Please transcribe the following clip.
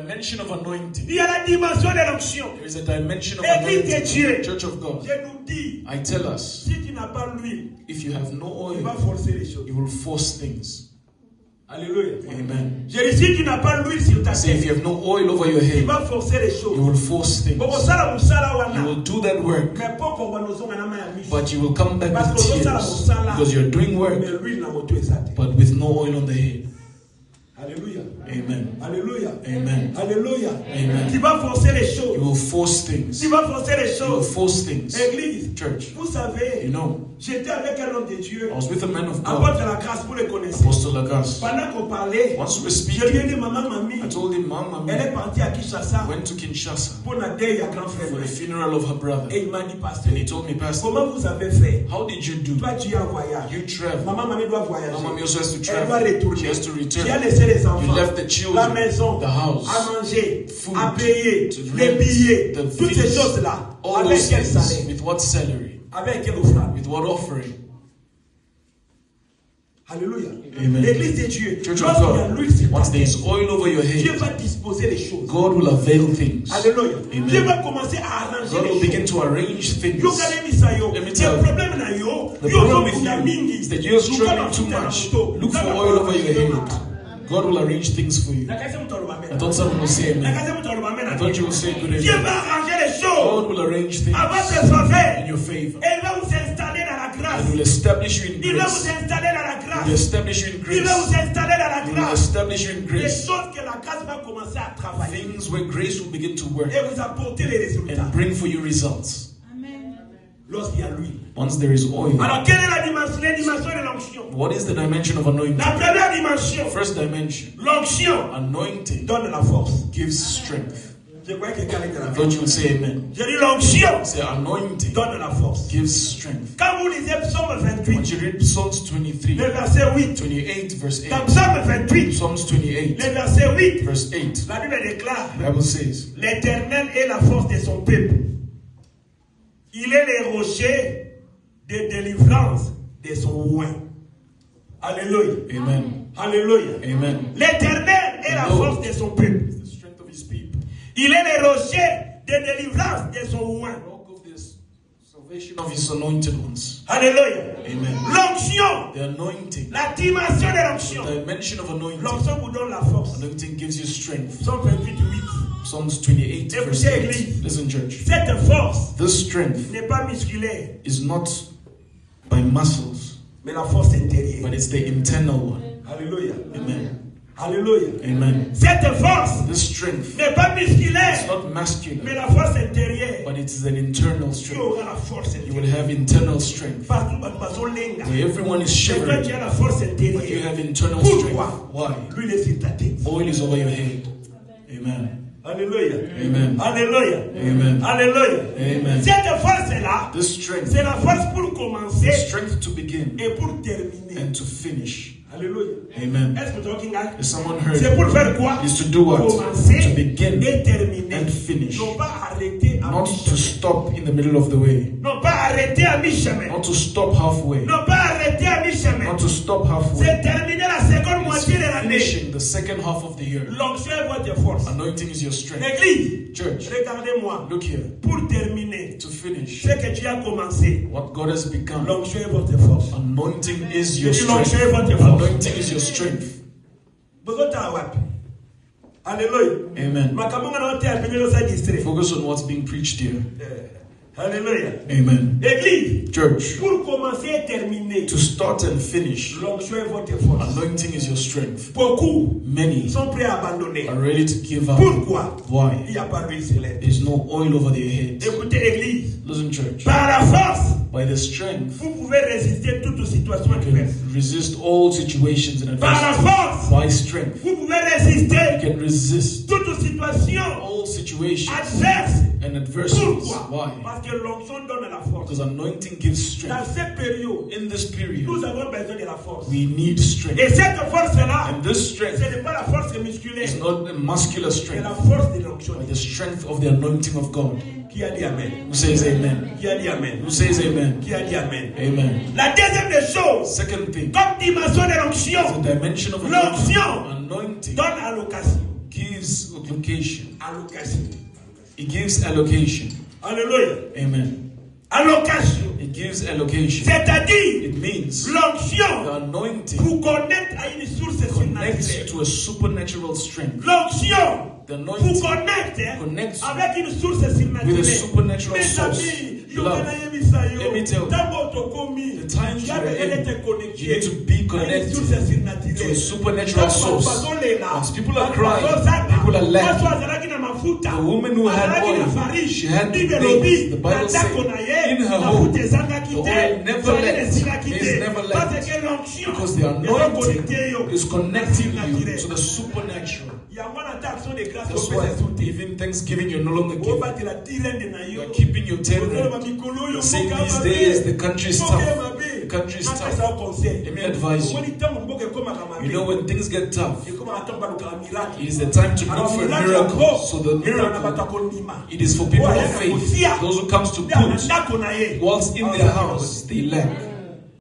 Dimension of anointing. Il y a la dimension de l'onction. There is a dimension of Église de anointing. Dieu. Church of God. Je nous dis, I tell us, si tu n'as pas l'huile, if you have no tu vas oil, forcer les choses. you will force things. Alléluia. Amen. Je dis, si tu n'as pas l'huile sur ta Say if you tête, have no oil over your tu head, vas forcer les choses. you will force things. Bobo sala musala You wana. will do that work, Mais pas qu'on va nous envoyer à mission. but you will come back Parce with que nous tears sommes because you're doing work, mais l'huile n'a moto et sa tête. but with no oil on the head. Alléluia. Amen. Alléluia. Amen. Alléluia. Amen. Tu vas forcer les choses. You will force things. Tu vas forcer les You will choses. force things. Église, Church, vous savez, you know, j'étais avec un homme de Dieu. I was with a man of God, Apôtre la grâce, vous le connaissez. Apostle Lagas. Pendant qu'on parlait, Once we were je lui ai speaking, dit, maman, mamie, I told him, Mom, elle est Mommy partie à Kinshasa went to Kinshasa pour la deuil à grand frère. for the funeral of her brother. Et il m'a dit, pasteur, And he told me, Pastor, comment vous avez fait? how did you do? Toi, tu es en voyage. You travel. Maman, mamie doit voyager. Mama also has to Elle doit travel. retourner. She has to Tu as return. laissé les You enfants, left the la children, maison, the house, à manger, food, à payer, to les rent, billets, the toutes ces fees, choses-là. all Avec those quel things. salaire? With what salary? Avec quelle offrande? With what offering? Alléluia. Amen. L'église de Dieu. Church of Lorsqu'il y a God, l'huile sur ta once there is tête, oil over your Dieu head, va disposer les choses. God will avail things. Alléluia. Amen. Dieu va commencer à arranger God will les begin choses. to arrange things. Yo kane misayo. Let me tell Le you, problème na yo. the Yo problem with kuna you mingi. is that you're struggling too much. Look for oil over your head. God will arrange things for you. I thought someone will say amen. I thought you will say good Dieu amen. va arranger les God choses. will arrange things Avant de faveur. in your favor. Et il va vous installer dans la grâce. And will establish you in Il va vous grace. installer dans la He grâce. will establish you in Il va vous grace. installer dans la He will grâce. establish you in Les grace. choses que la grâce va commencer à travailler. Things where grace will begin to work Et vous apporter les résultats. and bring for you results. Lorsqu'il y a lui. Once there is oil. Alors, quelle est la dimension de l'onction? What is the dimension of anointing? La première dimension, First dimension, l'onction anointing donne la force. gives strength. Je crois que quelqu'un est dans la I vie. thought you would say amen. Je dis l'onction Say anointing donne la force. gives strength. Quand vous lisez Psaume When 28, you read Psalms 23, le verset 8, 28 verse 8, dans Psaume 28, Psalms 28 le verset 8, verse 8, la Bible déclare, the Bible says, l'Éternel est la force de son peuple. Il est le rocher de délivrance de son oint. Alléluia. amen, Alléluia. amen. L'Éternel est la force de son peuple. The strength of his people. Il est le rocher de délivrance de son oint. Rock of this salvation of his anointed ones. Alléluia. Amen. L'onction, The anointing, la dimension de l'onction. the dimension of anointing. L'onction vous donne la force. Anointing gives you strength. Psaume 28, 8. Psalms 28 verse 8. Listen, church. Cette force This strength n'est pas musculaire, is not by muscles, mais la force intérieure. but it's the internal one. Alléluia. Amen. Alléluia. Amen. Cette force This strength n'est pas is musculaire, not mais masculine, la force intérieure. but it's an internal Tu strength. auras la force You will intérieure. have internal strength. Partout, partout, lenga. Where everyone is Mais toi, shivering, tu as la force but you intérieure. have internal Pourquoi? strength. Why? L'huile est sur ta tête. Oil is over your head. Amen. Alléluia. Amen. Alléluia. Amen. Alléluia. Amen. Cette force-là, This strength, c'est la force pour commencer strength to begin et pour terminer. and to finish. Alléluia. Amen. Est-ce que tu as Has someone C'est heard? pour faire quoi? Is to do what? Commencer To begin et terminer. and finish. Non pas arrêter à Not to mi-chemin. stop in the middle of the way. Non pas arrêter à mi-chemin. Not to stop halfway. Non pas arrêter à mi-chemin. Not to stop halfway. C'est terminer la seconde It's moitié de l'année. finishing the second half of the year. L'onction est votre force. Anointing is your strength. L'église, Church, regardez-moi. look here. Pour terminer, To finish ce que tu as commencé, what God has become. l'onction est votre force. Anointing is your Je dis l'onction strength. est votre force. Anointing is your strength. Besoin ta wapi. Alléluia. Amen. Makambo ngana wote apenya no sa distrait. Focus on what's being preached here. Alléluia. Amen. Église, Church, pour commencer et terminer, to start and finish, l'onction est votre force. anointing is your strength. Beaucoup Many sont prêts à abandonner. are ready to give up. Pourquoi? Il Why? n'y a pas d'huile sur l'aide. There's no oil over their head. Écoutez l'église. Listen, church. Par la force, By the strength, vous pouvez résister toute situation you adverse. can resist all situations and Par la adversity. force, By strength, vous pouvez résister you can resist toute situation all situations adverse. and adversities. Pourquoi? Why? Parce que l'onction donne la force. Because anointing gives Dans strength. cette période, In this period, nous avons besoin de la force. we need strength. Et cette force-là, And this ce strength n'est pas la force musculaire, is not a muscular c'est strength, la force de l'onction. but the strength of the anointing of God. Qui a dit Amen? Who says amen? Qui a dit Amen? Who says amen? Qui a dit Amen? Amen. La deuxième des choses, Second thing, comme dimension de l'onction, the dimension of l'onction anointing donne allocation. gives allocation. Allocation. He gives allocation. Alléluia. Amen. Allocation. He gives allocation. C'est-à-dire, It means l'onction the anointing pour connaître à une source connects surnaturelle. to a supernatural strength. L'onction The pour anointing connecter connects avec une source with a surnaturelle. supernatural Mes source. amis, Love. Let me tell you, the times you are in, you need to be connected to a supernatural source. As people are crying, people are laughing. The woman who had oil, she had the things. The Bible says, in her home, the oil never left, means never left. Because the anointing is connecting you to the supernatural. That's why even Thanksgiving you're no longer giving. You're keeping your tail. You're saying these days the country is tough. The country is tough. Let me advise you. You know when things get tough, it is the time to look for a miracle. So the miracle, it is for people of faith. Those who comes to put whilst in their house, they lack.